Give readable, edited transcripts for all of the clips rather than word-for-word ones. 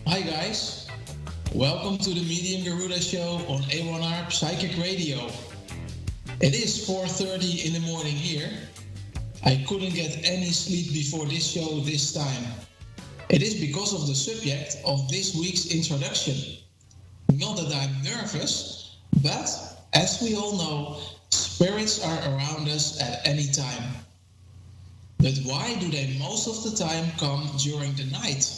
Hi guys, welcome to the Medium Garuda show on A1R Psychic Radio. It is 4:30 in the morning here. I couldn't get any sleep before this show this time. It is because of the subject of this week's introduction. Not that I'm nervous, but as we all know, spirits are around us at any time. But why do they most of the time come during the night?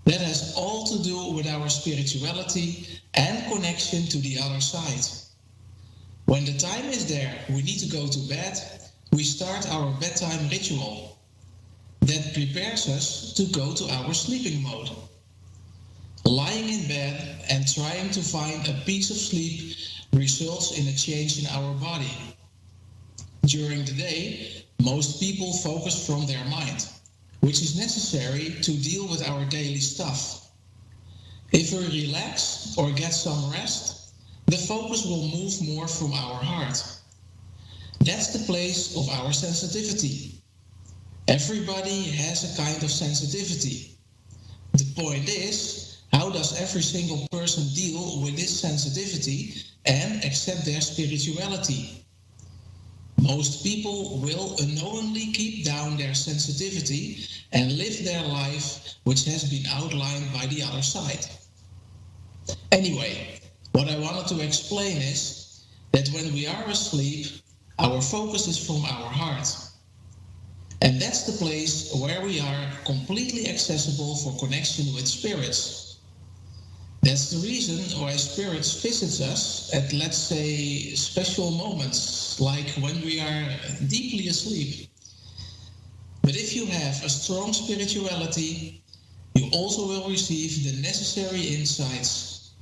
That has all to do with our spirituality and connection to the other side. When the time is there, we need to go to bed, we start our bedtime ritual. That prepares us to go to our sleeping mode. Lying in bed and trying to find a piece of sleep results in a change in our body. During the day, most people focus from their mind, which is necessary to deal with our daily stuff. If we relax or get some rest, the focus will move more from our heart. That's the place of our sensitivity. Everybody has a kind of sensitivity. The point is, how does every single person deal with this sensitivity and accept their spirituality? Most people will unknowingly keep down their sensitivity and live their life which has been outlined by the other side. Anyway, what I wanted to explain is that when we are asleep, our focus is from our heart. And that's the place where we are completely accessible for connection with spirits. That's the reason why spirits visit us at, let's say, special moments, like when we are deeply asleep. But if you have a strong spirituality, you also will receive the necessary insights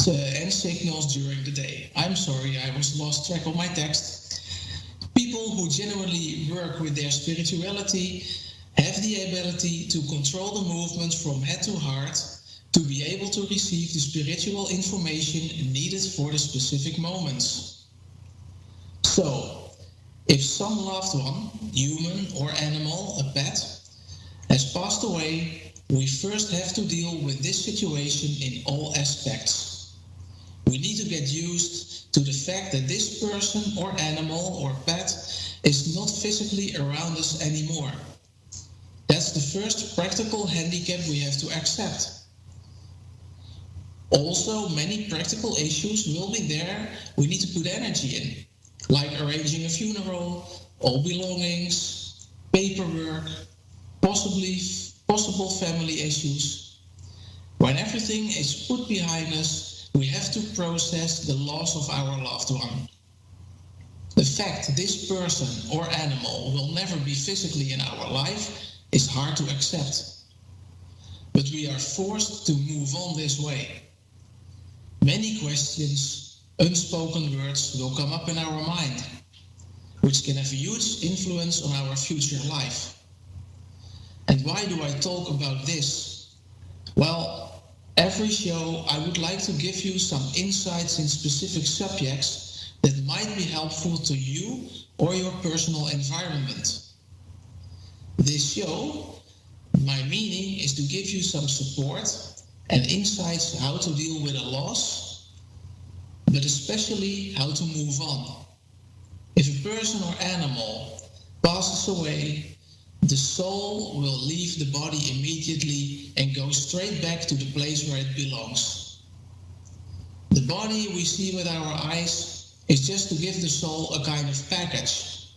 and signals during the day. I'm sorry, I was lost track of my text. People who genuinely work with their spirituality have the ability to control the movements from head to heart to be able to receive the spiritual information needed for the specific moments. So, if some loved one, human or animal, a pet, has passed away, we first have to deal with this situation in all aspects. We need to get used to the fact that this person or animal or pet is not physically around us anymore. That's the first practical handicap we have to accept. Also, many practical issues will be there we need to put energy in, like arranging a funeral, all belongings, paperwork, possible family issues. When everything is put behind us, we have to process the loss of our loved one. The fact this person or animal will never be physically in our life is hard to accept. But we are forced to move on this way. Many questions, unspoken words will come up in our mind, which can have a huge influence on our future life. And why do I talk about this? Well, every show I would like to give you some insights in specific subjects that might be helpful to you or your personal environment. This show, my meaning is to give you some support and insights how to deal with a loss, but especially how to move on. If a person or animal passes away, the soul will leave the body immediately and go straight back to the place where it belongs. The body we see with our eyes is just to give the soul a kind of package.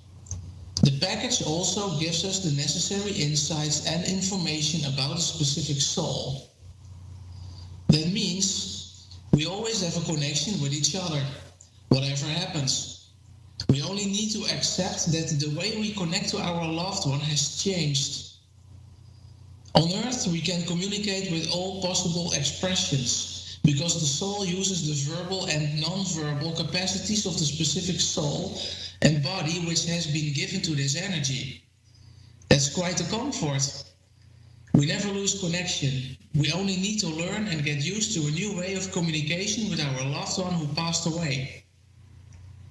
The package also gives us the necessary insights and information about a specific soul. That means we always have a connection with each other, whatever happens. We only need to accept that the way we connect to our loved one has changed. On Earth, we can communicate with all possible expressions because the soul uses the verbal and non-verbal capacities of the specific soul and body which has been given to this energy. That's quite a comfort. We never lose connection. We only need to learn and get used to a new way of communication with our loved one who passed away.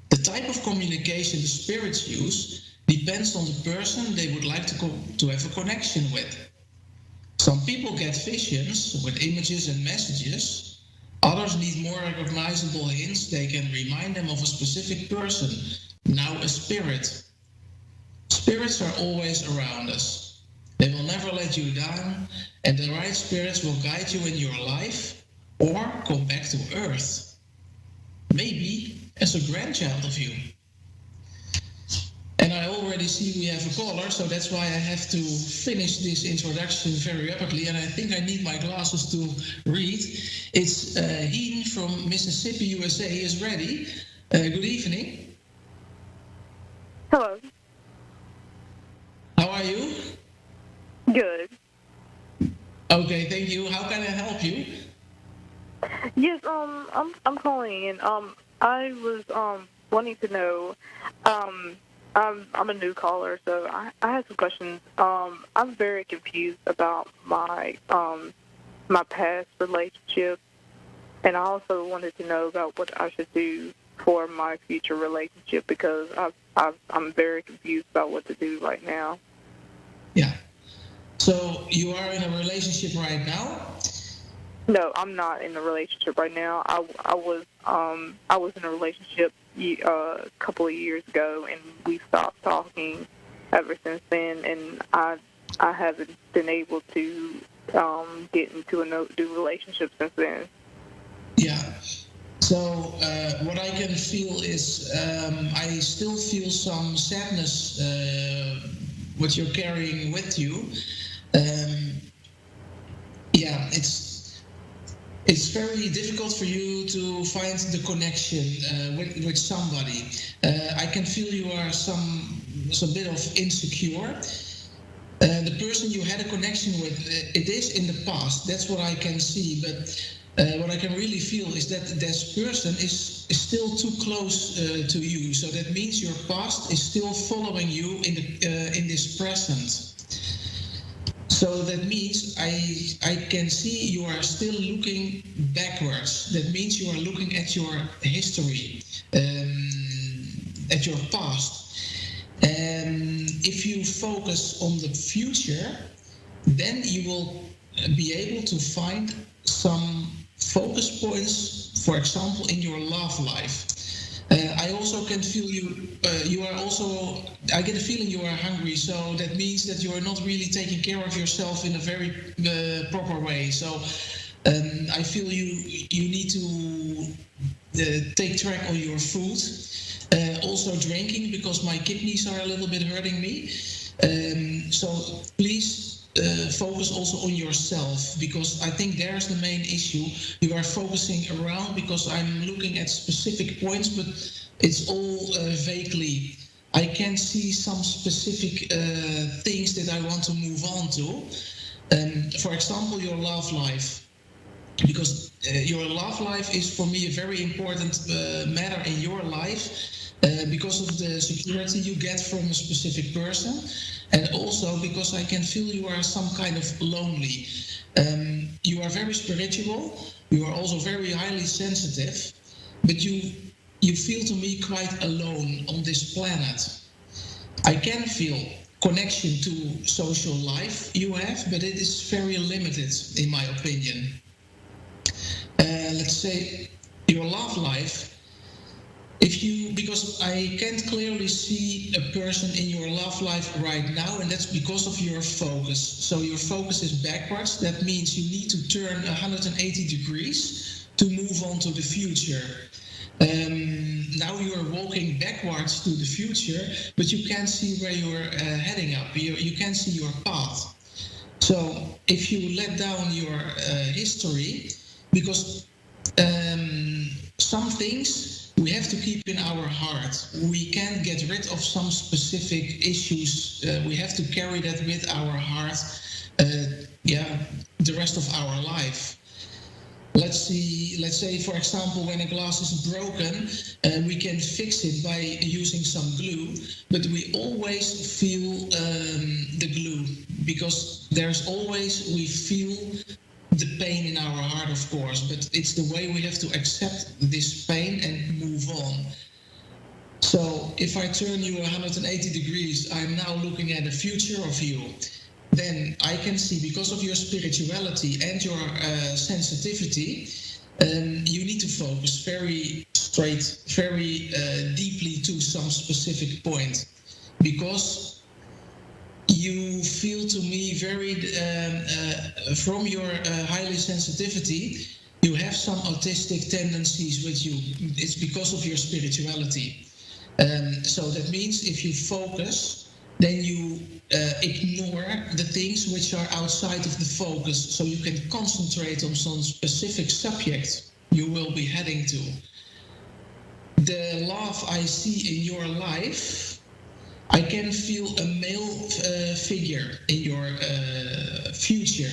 The type of communication the spirits use depends on the person they would like to have a connection with. Some people get visions with images and messages. Others need more recognizable hints. They can remind them of a specific person, now a spirit. Spirits are always around us. They will never let you down, and the right spirits will guide you in your life or come back to earth. Maybe as a grandchild of you. And I already see we have a caller, so that's why I have to finish this introduction very rapidly, and I think I need my glasses to read. It's Heen from Mississippi, USA is ready. Good evening. Hello. How are you? Good. Okay, thank you. How can I help you? Yes, I'm calling in. I was wanting to know. I'm a new caller, so I had some questions. I'm very confused about my my past relationship, and I also wanted to know about what I should do for my future relationship because I'm very confused about what to do right now. Yeah. So you are in a relationship right now? No, I'm not in a relationship right now. I was in a relationship a couple of years ago, and we stopped talking ever since then. And I haven't been able to get into a new relationship since then. Yeah. So what I can feel is I still feel some sadness what you're carrying with you. Yeah, it's very difficult for you to find the connection with somebody. I can feel you are some bit of insecure. The person you had a connection with, it is in the past. That's what I can see. But what I can really feel is that this person is still too close to you. So that means your past is still following you in this present. So that means I can see you are still looking backwards. That means you are looking at your history, at your past. And if you focus on the future, then you will be able to find some focus points, for example, in your love life. I also can feel you, you are also, I get a feeling you are hungry, so that means that you are not really taking care of yourself in a very proper way. So I feel you need to take track of your food. Also drinking, because my kidneys are a little bit hurting me. So please focus also on yourself, because I think there's the main issue. You are focusing around because I'm looking at specific points, but it's all vaguely. I can see some specific things that I want to move on to. For example, your love life. Because your love life is for me a very important matter in your life. Because of the security you get from a specific person, and also because I can feel you are some kind of lonely. You are very spiritual, you are also very highly sensitive, but you feel to me quite alone on this planet. I can feel connection to social life you have, but it is very limited in my opinion. Let's say your love life, because I can't clearly see a person in your love life right now, and that's because of your focus. So your focus is backwards. That means you need to turn 180 degrees to move on to the future. Now you are walking backwards to the future, but you can't see where you're heading up. You can't see your path. So if you let down your history, because some things we have to keep in our heart. We can't get rid of some specific issues. We have to carry that with our heart, the rest of our life. Let's say, for example, when a glass is broken, we can fix it by using some glue, but we always feel the glue, because we feel the pain in our heart, of course, but it's the way we have to accept this pain and move on. So if I turn you 180 degrees, I'm now looking at the future of you. then I can see, because of your spirituality and your sensitivity, you need to focus very straight, very deeply to some specific point, because you feel to me very, from your highly sensitivity, you have some autistic tendencies with you. It's because of your spirituality. So that means if you focus, then you ignore the things which are outside of the focus, so you can concentrate on some specific subject you will be heading to. The love I see in your life, I can feel a male figure in your future.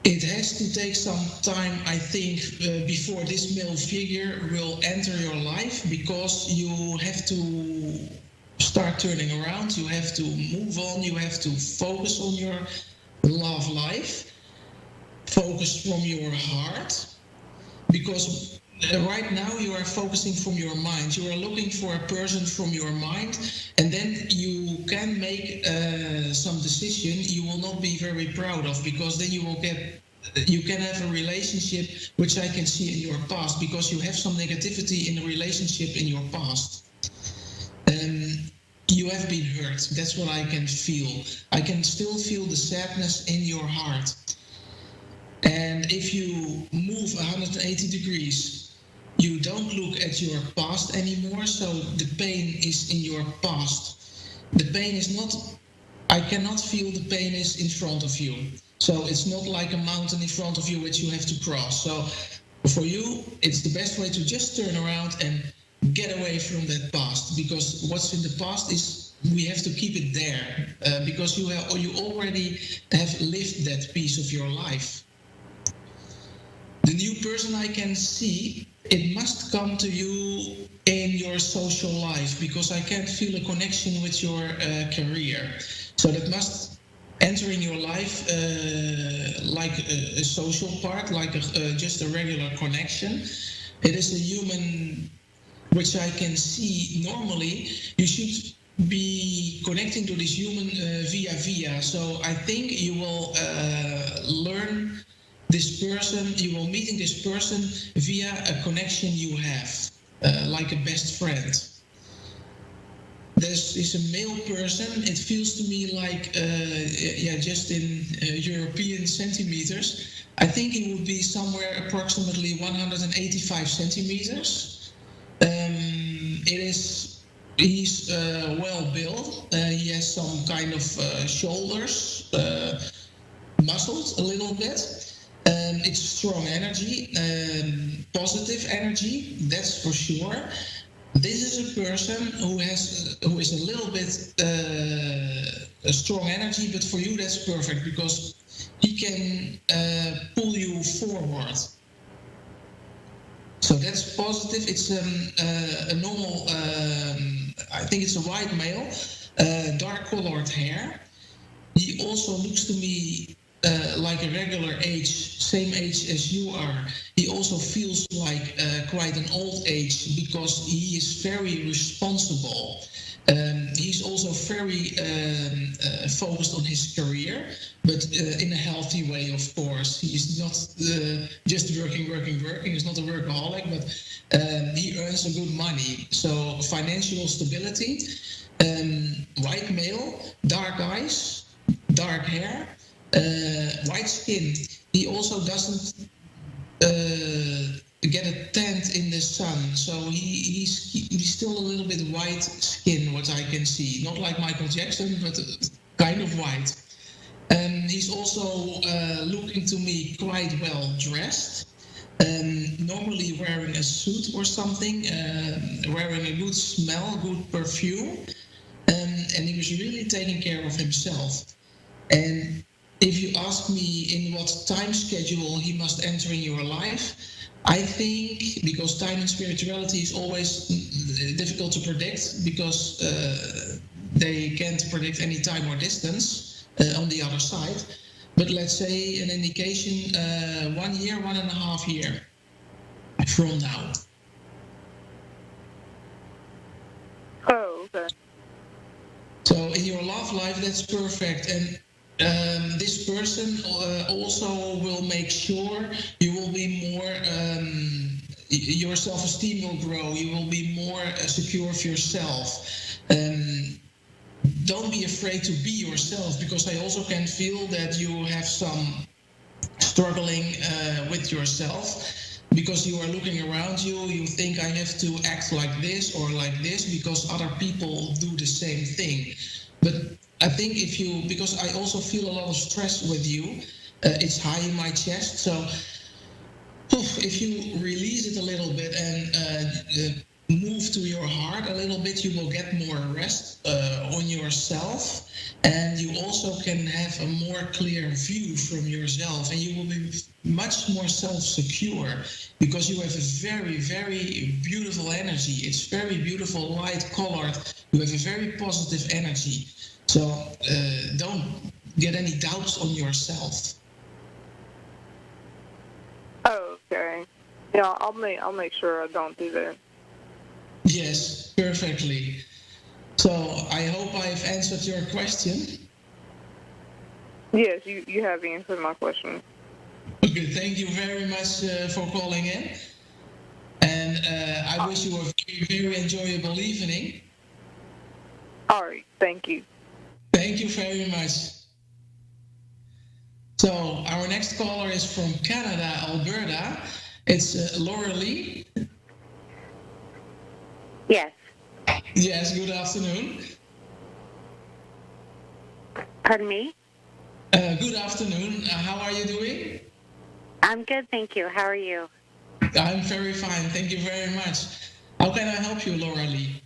It has to take some time, I think, before this male figure will enter your life, because you have to start turning around, you have to move on, you have to focus on your love life, focus from your heart, because right now you are focusing from your mind. You are looking for a person from your mind, and then you can make some decision you will not be very proud of, because then you can have a relationship which I can see in your past, because you have some negativity in a relationship in your past. You have been hurt. That's what I can feel. I can still feel the sadness in your heart. And if you move 180 degrees, you don't look at your past anymore, so the pain is in your past. The pain is not, I cannot feel the pain is in front of you. So it's not like a mountain in front of you which you have to cross. So for you, it's the best way to just turn around and get away from that past, because what's in the past is, we have to keep it there, because you already have lived that piece of your life. The new person I can see, it must come to you in your social life, because I can't feel a connection with your career. So that must enter in your life like a social part, like just a regular connection. It is a human which I can see. Normally you should be connecting to this human via. So I think you will learn this person, you will meeting this person via a connection you have, like a best friend. This is a male person. It feels to me like, just in European centimeters, I think it would be somewhere approximately 185 centimeters. He's well built. He has some kind of shoulders, muscles a little bit. It's strong energy, positive energy, that's for sure. This is a person who is a little bit a strong energy, but for you that's perfect, because he can pull you forward. So that's positive. It's a normal, I think it's a white male, dark colored hair. He also looks to me like a regular age, same age as you are. He also feels like quite an old age, because he is very responsible. He's also very focused on his career, but in a healthy way, of course. He's not just working. He's not a workaholic, but he earns a good money. So financial stability, white male, dark eyes, dark hair, white skin. He also doesn't get a tent in the sun, so he's still a little bit white skin, what I can see. Not like Michael Jackson, but kind of white. He's also looking to me quite well dressed, normally wearing a suit or something, wearing a good smell, good perfume, and he was really taking care of himself. And if you ask me in what time schedule he must enter in your life, I think, because time and spirituality is always difficult to predict, because they can't predict any time or distance on the other side. But let's say an indication, 1 year, 1.5 years from now. Oh, okay. So in your love life, that's perfect. And this person also will make sure you will be more, your self-esteem will grow. You will be more secure of yourself. Don't be afraid to be yourself, because I also can feel that you have some struggling with yourself, because you are looking around you, you think I have to act like this or like this because other people do the same thing. But I think if you, because I also feel a lot of stress with you, it's high in my chest, so if you release it a little bit and move to your heart a little bit, you will get more rest on yourself, and you also can have a more clear view from yourself, and you will be much more self-secure, because you have a very, very beautiful energy. It's very beautiful, light colored. You have a very positive energy. So don't get any doubts on yourself. Oh, okay. Yeah, I'll make sure I don't do that. Yes, perfectly. So I hope I've answered your question. Yes, you have answered my question. Okay, thank you very much for calling in. And I wish you a very, very enjoyable evening. All right, thank you. Thank you very much. So our next caller is from Canada, Alberta. It's Laura Lee. Yes. Yes, good afternoon. Pardon me? Good afternoon. How are you doing? I'm good, thank you. How are you? I'm very fine. Thank you very much. How can I help you, Laura Lee?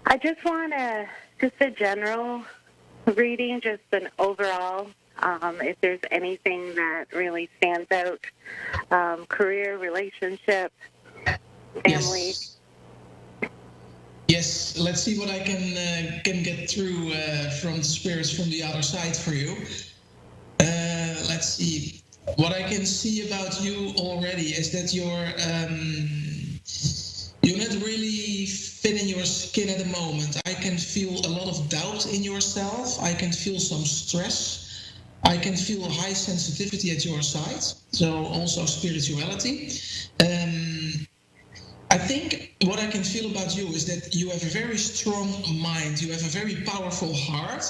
I just want just a general reading, just an overall, if there's anything that really stands out, career, relationship, family. Yes, let's see what I can get through from the spirits from the other side for you. Let's see. What I can see about you already is that you're not really fit in your skin at the moment. I can feel a lot of doubt in yourself. I can feel some stress. I can feel high sensitivity at your side. So also spirituality. I think what I can feel about you is that you have a very strong mind. You have a very powerful heart.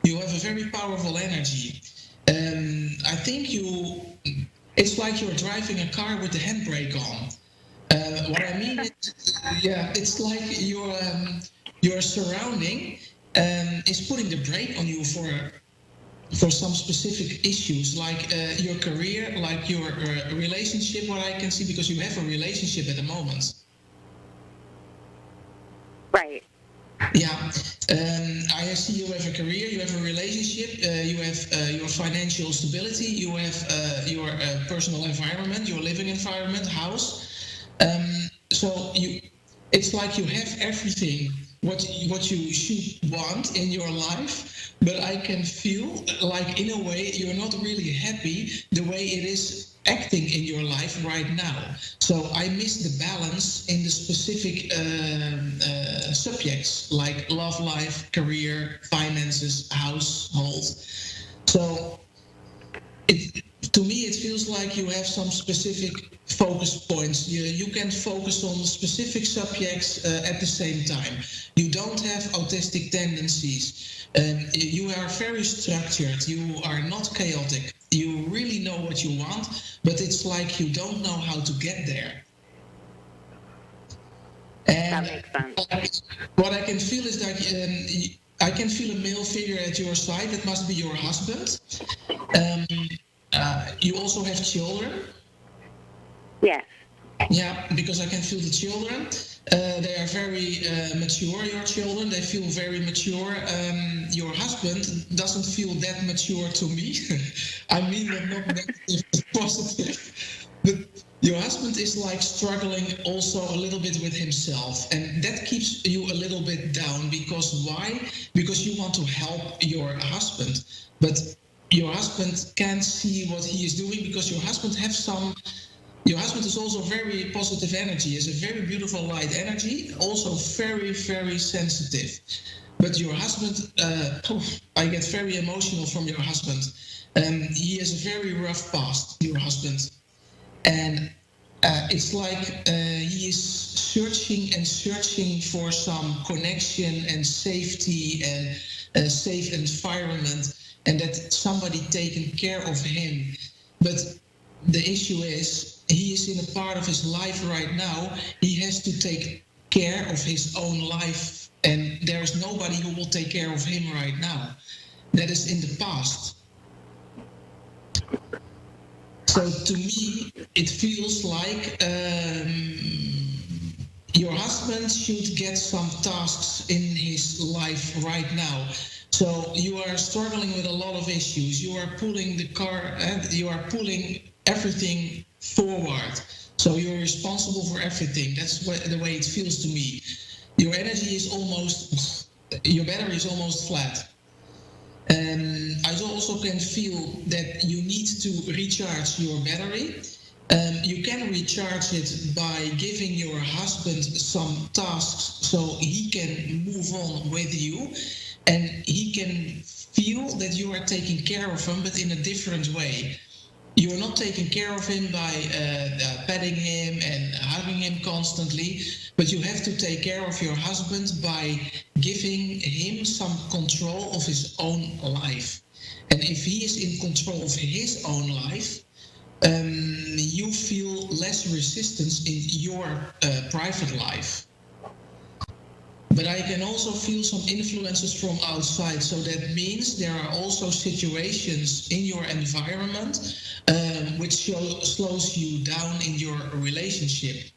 You have a very powerful energy. I think it's like you're driving a car with the handbrake on. What I mean is, it's like your surrounding is putting the brake on you for some specific issues, like your career, like your relationship, what I can see, because you have a relationship at the moment. Right. Yeah. I see you have a career, you have a relationship, you have your financial stability, you have your personal environment, your living environment, house. So it's like you have everything what you should want in your life, but I can feel like in a way you're not really happy the way it is acting in your life right now. So I miss the balance in the specific subjects like love life, career, finances, household. So to me it feels like you have some specific focus points. You can focus on specific subjects at the same time. You don't have autistic tendencies. You are very structured. You are not chaotic. You really know what you want, but it's like you don't know how to get there. And that makes sense. What I can feel is that I can feel a male figure at your side. That must be your husband. You also have children. Yes. Yeah, because I can feel the children. They are very mature, your children. They feel very mature. Your husband doesn't feel that mature to me. I mean that not negative, but positive. But your husband is like struggling also a little bit with himself. And that keeps you a little bit down. Because why? Because you want to help your husband. But your husband can't see what he is doing, because your husband is also very positive energy, is a very beautiful light energy, also very, very sensitive. But your husband, I get very emotional from your husband. He has a very rough past, your husband. And it's like he is searching and searching for some connection and safety and a safe environment, and that somebody taking care of him. But the issue is, he is in a part of his life right now, he has to take care of his own life, and there is nobody who will take care of him right now. That is in the past. So to me, it feels like your husband should get some tasks in his life right now. So you are struggling with a lot of issues. You are pulling the car, you are pulling everything forward. So you're responsible for everything. That's the way it feels to me. Your energy is almost, your battery is almost flat. I also can feel that you need to recharge your battery. You can recharge it by giving your husband some tasks so he can move on with you and he can feel that you are taking care of him, but in a different way. You are not taking care of him by petting him and hugging him constantly, but you have to take care of your husband by giving him some control of his own life. And if he is in control of his own life, you feel less resistance in your private life. But I can also feel some influences from outside. So that means there are also situations in your environment which slows you down in your relationship.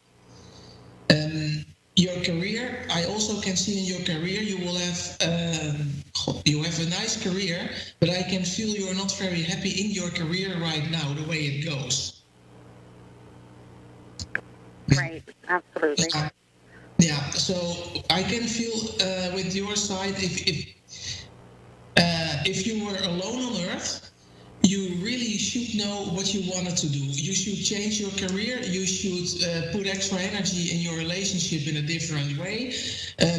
Your career, I also can see in your career you will have a nice career, but I can feel you are not very happy in your career right now, the way it goes. Right, absolutely. Yeah, so I can feel with your side, if you were alone on Earth, you really should know what you wanted to do. You should change your career. You should put extra energy in your relationship in a different way.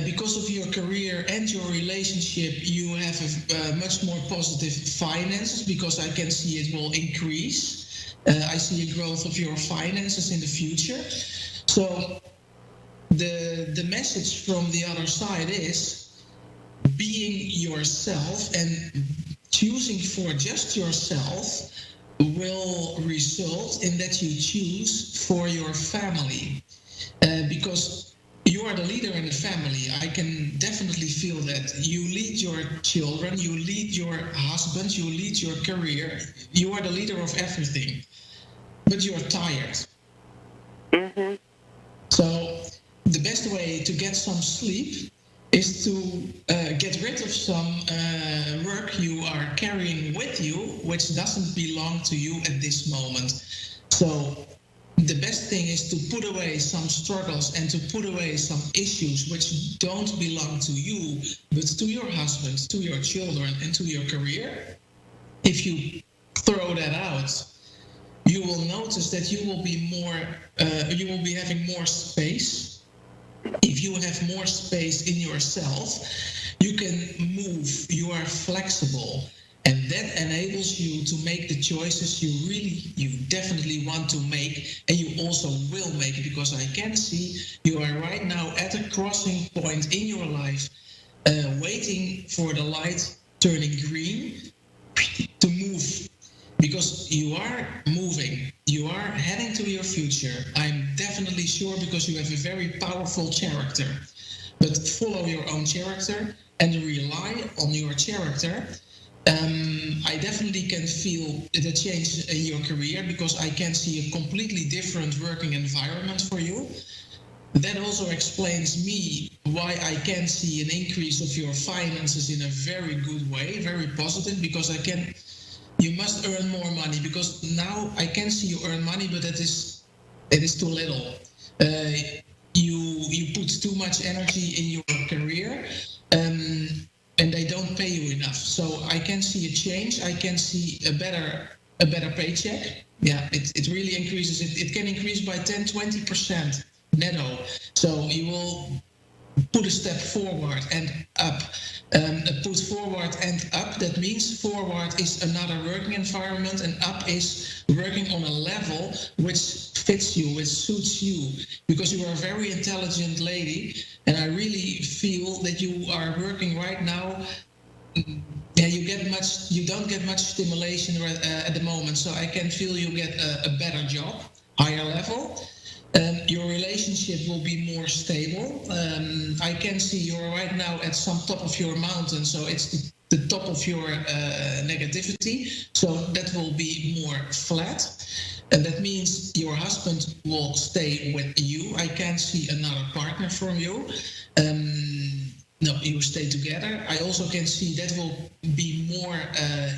Because of your career and your relationship, you have a much more positive finances, because I can see it will increase. I see a growth of your finances in the future. So the message from the other side is being yourself, and choosing for just yourself will result in that you choose for your family, because you are the leader in the family. I can definitely feel that. You lead your children, you lead your husband, you lead your career. You are the leader of everything, but you're tired. Mm-hmm. So the best way to get some sleep is to get rid of some work you are carrying with you, which doesn't belong to you at this moment. So the best thing is to put away some struggles and to put away some issues which don't belong to you, but to your husband, to your children, and to your career. If you throw that out, you will notice that you will be having more space. If you have more space in yourself, you can move, you are flexible, and that enables you to make the choices you definitely want to make, and you also will make it, because I can see you are right now at a crossing point in your life, waiting for the light turning green to move. Because you are moving, you are heading to your future. I'm definitely sure, because you have a very powerful character. But follow your own character and rely on your character. I definitely can feel the change in your career, because I can see a completely different working environment for you. That also explains me why I can see an increase of your finances in a very good way, very positive, because you must earn more money, because now I can see you earn money, but it is too little. You put too much energy in your career, and they don't pay you enough. So I can see a change. I can see a better paycheck. Yeah, it really increases. It can increase by 10-20% netto. So you will put a step forward and up. Put forward and up, that means forward is another working environment and up is working on a level which fits you, which suits you, because you are a very intelligent lady, and I really feel that you are working right now. Yeah, you don't get much stimulation at the moment, so I can feel you get a better job, higher level. Your relationship will be more stable. I can see you're right now at some top of your mountain, so it's the top of your negativity. So that will be more flat. And that means your husband will stay with you. I can't see another partner from you. No, you stay together. I also can see that will be more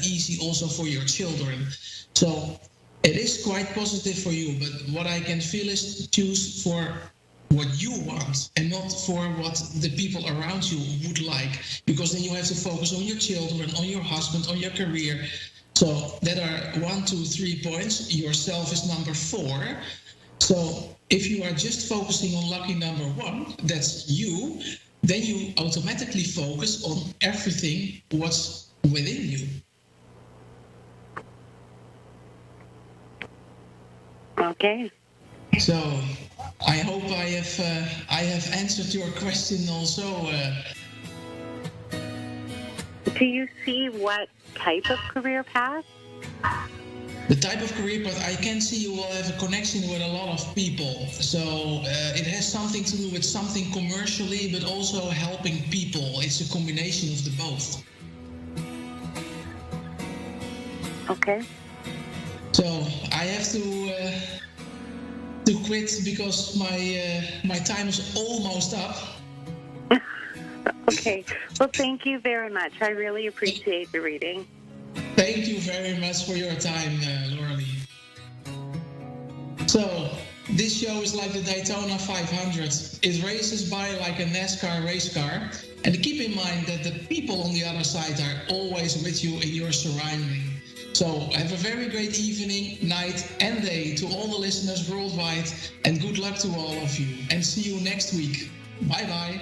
easy also for your children. So it is quite positive for you, but what I can feel is choose for what you want and not for what the people around you would like, because then you have to focus on your children, on your husband, on your career. So that are 1, 2, 3 points. Yourself is number 4. So if you are just focusing on lucky number 1, that's you, then you automatically focus on everything what's within you. Okay. So I hope I have answered your question also. Do you see what type of career path? The type of career path, I can see you will have a connection with a lot of people. So it has something to do with something commercially, but also helping people. It's a combination of the both. Okay. So I have to quit because my time is almost up. Okay. Well, thank you very much. I really appreciate the reading. Thank you very much for your time, Laurie. So this show is like the Daytona 500. It races by like a NASCAR race car. And keep in mind that the people on the other side are always with you in your surrounding. So have a very great evening, night and day to all the listeners worldwide, and good luck to all of you. And see you next week. Bye-bye.